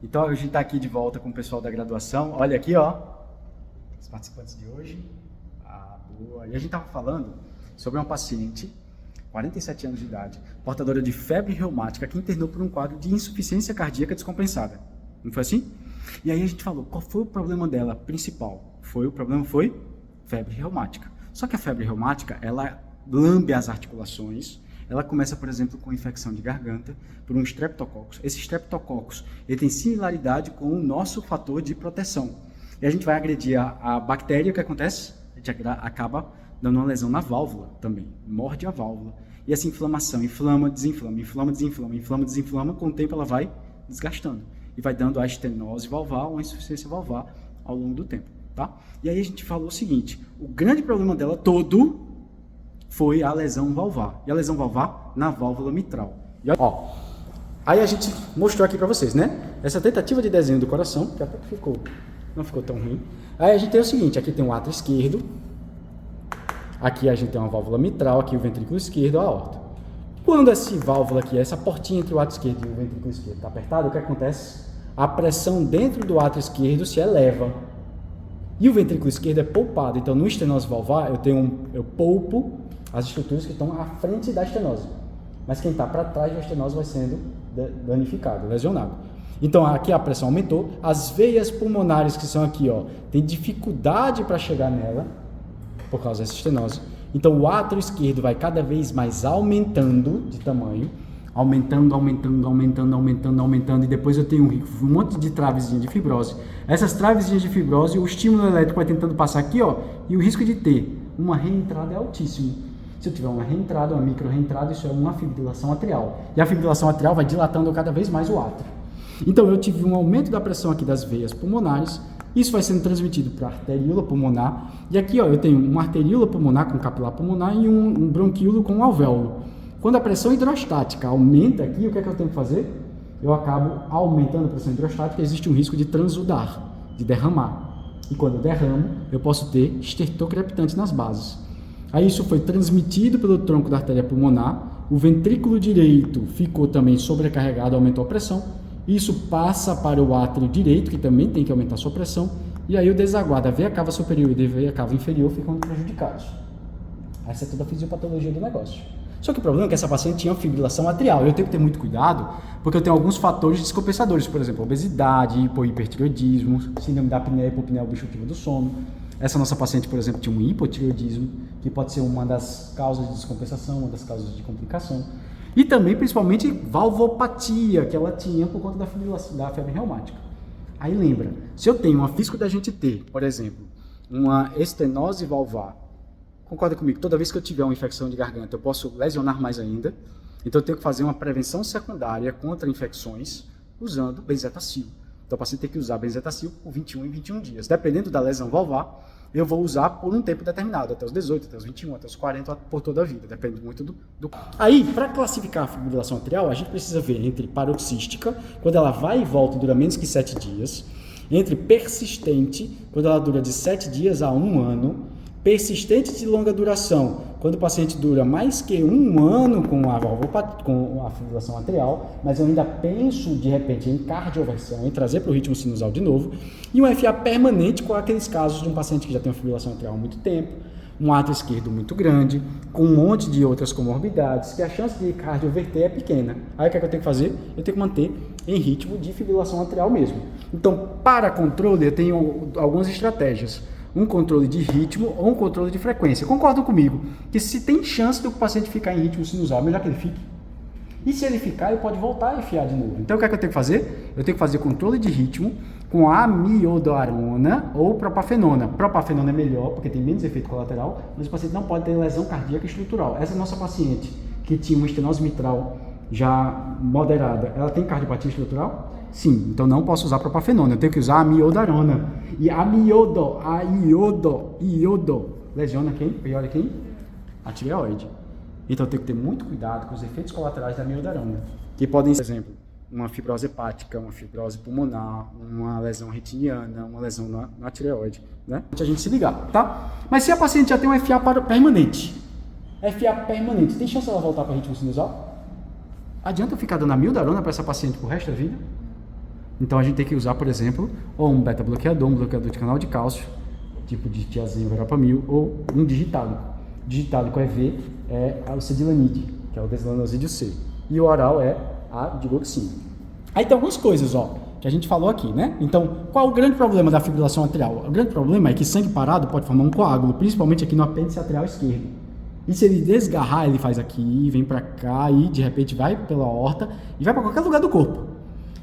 Então a gente está aqui de volta com o pessoal da graduação. Olha aqui, ó, os participantes de hoje. Boa. E a gente estava falando sobre uma paciente, 47 anos de idade, portadora de febre reumática, que internou por um quadro de insuficiência cardíaca descompensada. Não foi assim? E aí a gente falou, qual foi o problema dela principal? O problema foi febre reumática. Só que a febre reumática, ela lambe as articulações. Ela começa, por exemplo, com infecção de garganta por um streptococcus. Esse streptococcus, ele tem similaridade com o nosso fator de proteção. E a gente vai agredir a bactéria, o que acontece? A gente acaba dando uma lesão na válvula também. Morde a válvula. E essa inflamação, inflama, desinflama, inflama, desinflama, inflama, desinflama, com o tempo ela vai desgastando. E vai dando a estenose valvar ou a insuficiência valvar ao longo do tempo, tá? E aí a gente falou o seguinte, o grande problema dela todo foi a lesão valvar. E a lesão valvar na válvula mitral. E ó, aí a gente mostrou aqui para vocês, né? Essa tentativa de desenho do coração, que até que não ficou tão ruim. Aí a gente tem o seguinte, aqui tem o átrio esquerdo, aqui a gente tem uma válvula mitral, aqui o ventrículo esquerdo, a aorta. Quando essa válvula aqui, essa portinha entre o átrio esquerdo e o ventrículo esquerdo está apertada, o que acontece? A pressão dentro do átrio esquerdo se eleva. E o ventrículo esquerdo é poupado. Então, no estenose valvar, eu poupo as estruturas que estão à frente da estenose. Mas quem está para trás da estenose vai sendo danificado, lesionado. Então, aqui a pressão aumentou. As veias pulmonares que são aqui, ó, tem dificuldade para chegar nela, por causa dessa estenose. Então, o átrio esquerdo vai cada vez mais aumentando de tamanho. Aumentando, e depois eu tenho um monte de travezinha de fibrose. Essas travezinhas de fibrose, o estímulo elétrico vai tentando passar aqui, ó, e o risco de ter uma reentrada é altíssimo. Se eu tiver uma reentrada, uma micro reentrada, isso é uma fibrilação atrial. E a fibrilação atrial vai dilatando cada vez mais o átrio. Então eu tive um aumento da pressão aqui das veias pulmonares, isso vai sendo transmitido para a arteríola pulmonar. E aqui, ó, eu tenho uma arteríola pulmonar com capilar pulmonar e um bronquíolo com alvéolo. Quando a pressão hidrostática aumenta aqui, o que é que eu tenho que fazer? Eu acabo aumentando a pressão hidrostática, existe um risco de transudar, de derramar. E quando eu derramo, eu posso ter estertor crepitante nas bases. Aí isso foi transmitido pelo tronco da artéria pulmonar, o ventrículo direito ficou também sobrecarregado, aumentou a pressão. Isso passa para o átrio direito, que também tem que aumentar a sua pressão. E aí o desaguar da veia cava superior e da veia cava inferior ficam prejudicados. Essa é toda a fisiopatologia do negócio. Só que o problema é que essa paciente tinha fibrilação atrial. Eu tenho que ter muito cuidado, porque eu tenho alguns fatores descompensadores, por exemplo, obesidade, hipertireoidismo, síndrome da apneia hipopneia obstrutiva do sono. Essa nossa paciente, por exemplo, tinha um hipotireoidismo, que pode ser uma das causas de descompensação, uma das causas de complicação. E também, principalmente, valvopatia, que ela tinha por conta da febre reumática. Aí lembra, se eu tenho uma risco da gente ter, por exemplo, uma estenose valvar, concorda comigo, toda vez que eu tiver uma infecção de garganta, eu posso lesionar mais ainda. Então, eu tenho que fazer uma prevenção secundária contra infecções usando benzetacil. Então, o paciente tem que usar benzetacil por 21 em 21 dias. Dependendo da lesão valvar, eu vou usar por um tempo determinado, até os 18, até os 21, até os 40, por toda a vida. Depende muito do... Aí, para classificar a fibrilação atrial, a gente precisa ver entre paroxística, quando ela vai e volta e dura menos que 7 dias, entre persistente, quando ela dura de 7 dias a 1 ano, persistente de longa duração, quando o paciente dura mais que 1 ano com a fibrilação atrial, mas eu ainda penso de repente em cardioversão, em trazer para o ritmo sinusal de novo, e um FA permanente com aqueles casos de um paciente que já tem uma fibrilação atrial há muito tempo, um átrio esquerdo muito grande, com um monte de outras comorbidades, que a chance de cardioverter é pequena. Aí o que é que eu tenho que fazer? Eu tenho que manter em ritmo de fibrilação atrial mesmo. Então, para controle, eu tenho algumas estratégias. Um controle de ritmo ou um controle de frequência. Concordam comigo que se tem chance do paciente ficar em ritmo sinusal, melhor que ele fique. E se ele ficar, ele pode voltar a enfiar de novo. Então, o que é que eu tenho que fazer? Eu tenho que fazer controle de ritmo com amiodarona ou propafenona. Propafenona é melhor, porque tem menos efeito colateral, mas o paciente não pode ter lesão cardíaca estrutural. Essa nossa paciente, que tinha uma estenose mitral já moderada, ela tem cardiopatia estrutural? Sim, então não posso usar propafenona, eu tenho que usar amiodarona. E iodo, lesiona quem? Piora quem? A tireoide. Então eu tenho que ter muito cuidado com os efeitos colaterais da amiodarona, que podem ser, por exemplo, uma fibrose hepática, uma fibrose pulmonar, uma lesão retiniana, uma lesão na tireoide, né? A gente se ligar, tá? Mas se a paciente já tem um FA permanente, tem chance dela voltar para ritmo sinusal? Adianta eu ficar dando amiodarona para essa paciente pro resto da vida? Então a gente tem que usar, por exemplo, ou um beta-bloqueador, um bloqueador de canal de cálcio, tipo de tiazina, verapamil, ou um digitálico. Digitálico EV é o cedilanide, que é o deslanosídeo C. E o oral é a digoxina. Aí tem algumas coisas, que a gente falou aqui, né? Então, qual o grande problema da fibrilação atrial? O grande problema é que sangue parado pode formar um coágulo, principalmente aqui no apêndice atrial esquerdo. E se ele desgarrar, ele faz aqui, vem pra cá e de repente vai pela aorta e vai para qualquer lugar do corpo.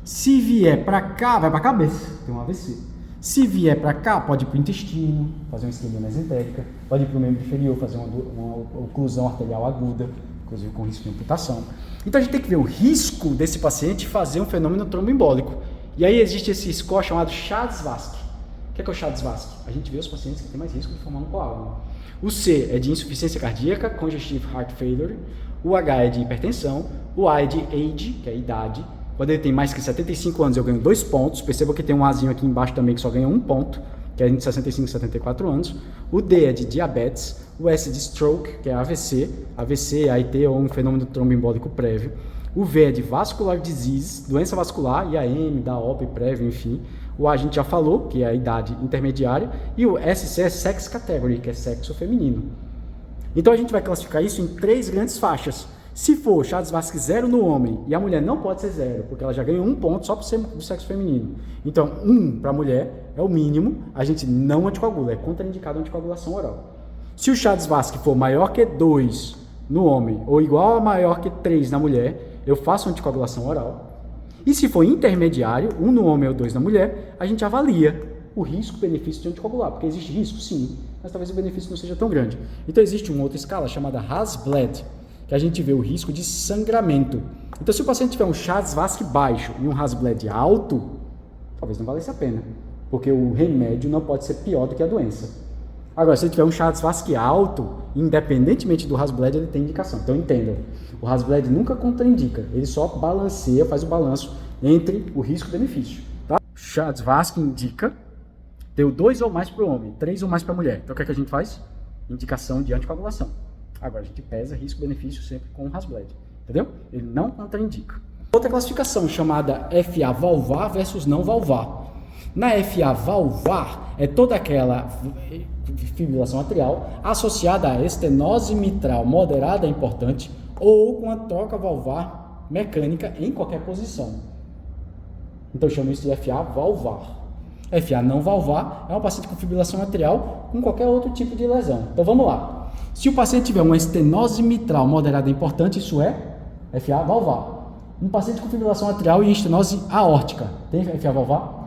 Se vier pra cá, vai pra cabeça, tem um AVC. Se vier pra cá, pode ir pro intestino, fazer uma isquemia mesentérica, pode ir pro membro inferior, fazer uma oclusão arterial aguda, inclusive com risco de amputação. Então a gente tem que ver o risco desse paciente fazer um fenômeno tromboembólico. E aí existe esse score chamado Chade-Vasque. O que é o Chade-Vasque? A gente vê os pacientes que têm mais risco de formar um coágulo. O C é de insuficiência cardíaca, congestive heart failure. O H é de hipertensão. O A é de age, que é a idade. Quando ele tem mais que 75 anos, eu ganho 2 pontos. Perceba que tem um Azinho aqui embaixo também que só ganha 1 ponto, que é de 65 a 74 anos. O D é de diabetes. O S é de stroke, que é AVC. AVC, AIT ou um fenômeno tromboembólico prévio. O V é de vascular disease, doença vascular, IAM, da OP prévio, enfim. O A a gente já falou, que é a idade intermediária. E o SC é sex category, que é sexo feminino. Então a gente vai classificar isso em 3 grandes faixas. Se for Chade-Vasque 0 no homem, e a mulher não pode ser 0, porque ela já ganhou 1 ponto só por ser do sexo feminino. Então, 1 para a mulher é o mínimo, a gente não anticoagula, é contraindicado a anticoagulação oral. Se o Chade-Vasque for maior que 2 no homem, ou igual a maior que 3 na mulher, eu faço anticoagulação oral. E se for intermediário, 1 no homem ou 2 na mulher, a gente avalia o risco-benefício de anticoagular, porque existe risco, sim, mas talvez o benefício não seja tão grande. Então existe uma outra escala chamada Hasbled, que a gente vê o risco de sangramento. Então se o paciente tiver um Chade-Vasque baixo e um Hasbled alto, talvez não valesse a pena, porque o remédio não pode ser pior do que a doença. Agora, se ele tiver um Chade-Vasque alto, independentemente do Hasbled, ele tem indicação. Então entendam, o Hasbled nunca contraindica, ele só balanceia, faz o balanço entre o risco e o benefício. Tá? O Chade-Vasque indica ter 2 ou mais para o homem, 3 ou mais para a mulher. Então o que é que a gente faz? Indicação de anticoagulação. Agora a gente pesa risco-benefício sempre com o Hasbled, entendeu? Ele não contraindica. Outra classificação chamada FA valvar versus não valvar. Na FA valvar é toda aquela fibrilação atrial associada a estenose mitral moderada importante ou com a troca valvar mecânica em qualquer posição. Então eu chamo isso de FA valvar. FA não valvar é um paciente com fibrilação atrial com qualquer outro tipo de lesão. Então vamos lá. Se o paciente tiver uma estenose mitral moderada importante, isso é FA valvar. Um paciente com fibrilação atrial e estenose aórtica, tem FA valvar?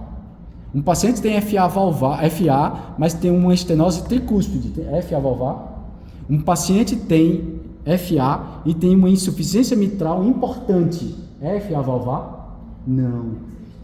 Um paciente tem FA valvar, FA, mas tem uma estenose tricúspide, tem FA valvar? Um paciente tem FA e tem uma insuficiência mitral importante, FA valvar? Não.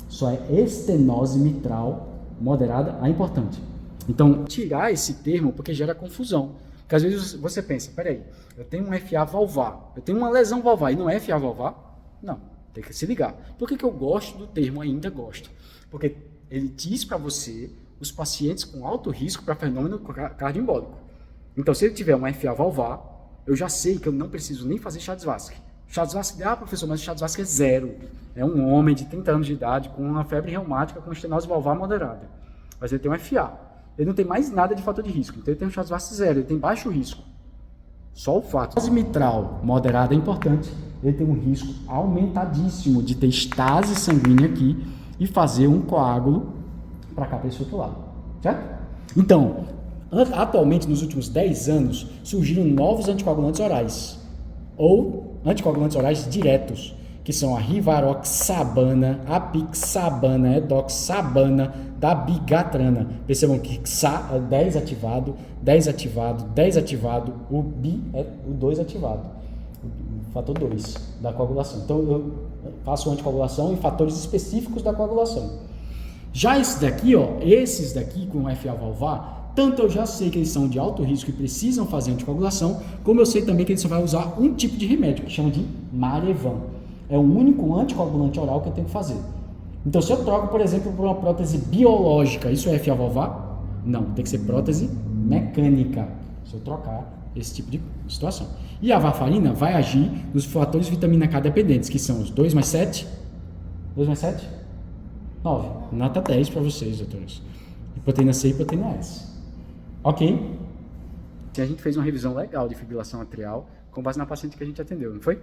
Só é estenose mitral moderada a importante. Então, tirar esse termo porque gera confusão. Porque às vezes você pensa, peraí, eu tenho um FA valvar, eu tenho uma lesão valvar e não é FA valvar? Não, tem que se ligar. Por que eu gosto do termo, ainda gosto? Porque ele diz para você os pacientes com alto risco para fenômeno cardioembólico. Então, se ele tiver um FA valvar, eu já sei que eu não preciso nem fazer Chade-Vasque. Chade-Vasque, professor, mas o Chade-Vasque é 0. É um homem de 30 anos de idade com uma febre reumática com estenose valvar moderada. Mas ele tem um FA. Ele não tem mais nada de fator de risco. Então ele tem um Chade-Vasque 0, ele tem baixo risco. Só o fato. Estase mitral moderada é importante. Ele tem um risco aumentadíssimo de ter estase sanguínea aqui e fazer um coágulo para cá, para esse outro lado. Certo? Então, atualmente, nos últimos 10 anos, surgiram novos anticoagulantes orais. Ou anticoagulantes orais diretos, que são a rivaroxabana, a apixabana, edoxabana, dabigatrana. Percebam que XA é 10 ativado, 10 ativado, 10 ativado, o BI é o 2 ativado, o fator 2 da coagulação. Então eu faço anticoagulação em fatores específicos da coagulação. Já esses daqui com FA valvar, tanto eu já sei que eles são de alto risco e precisam fazer anticoagulação, como eu sei também que eles só vai usar um tipo de remédio, que chama de Marevan. É o único anticoagulante oral que eu tenho que fazer. Então, se eu troco, por exemplo, por uma prótese biológica, isso é FA valvar? Não, tem que ser prótese mecânica, se eu trocar esse tipo de situação. E a varfarina vai agir nos fatores vitamina K dependentes, que são os 2 mais 7, 9. Nota 10 para vocês, doutores. E proteína C e proteína S. Ok? A gente fez uma revisão legal de fibrilação atrial com base na paciente que a gente atendeu, não foi?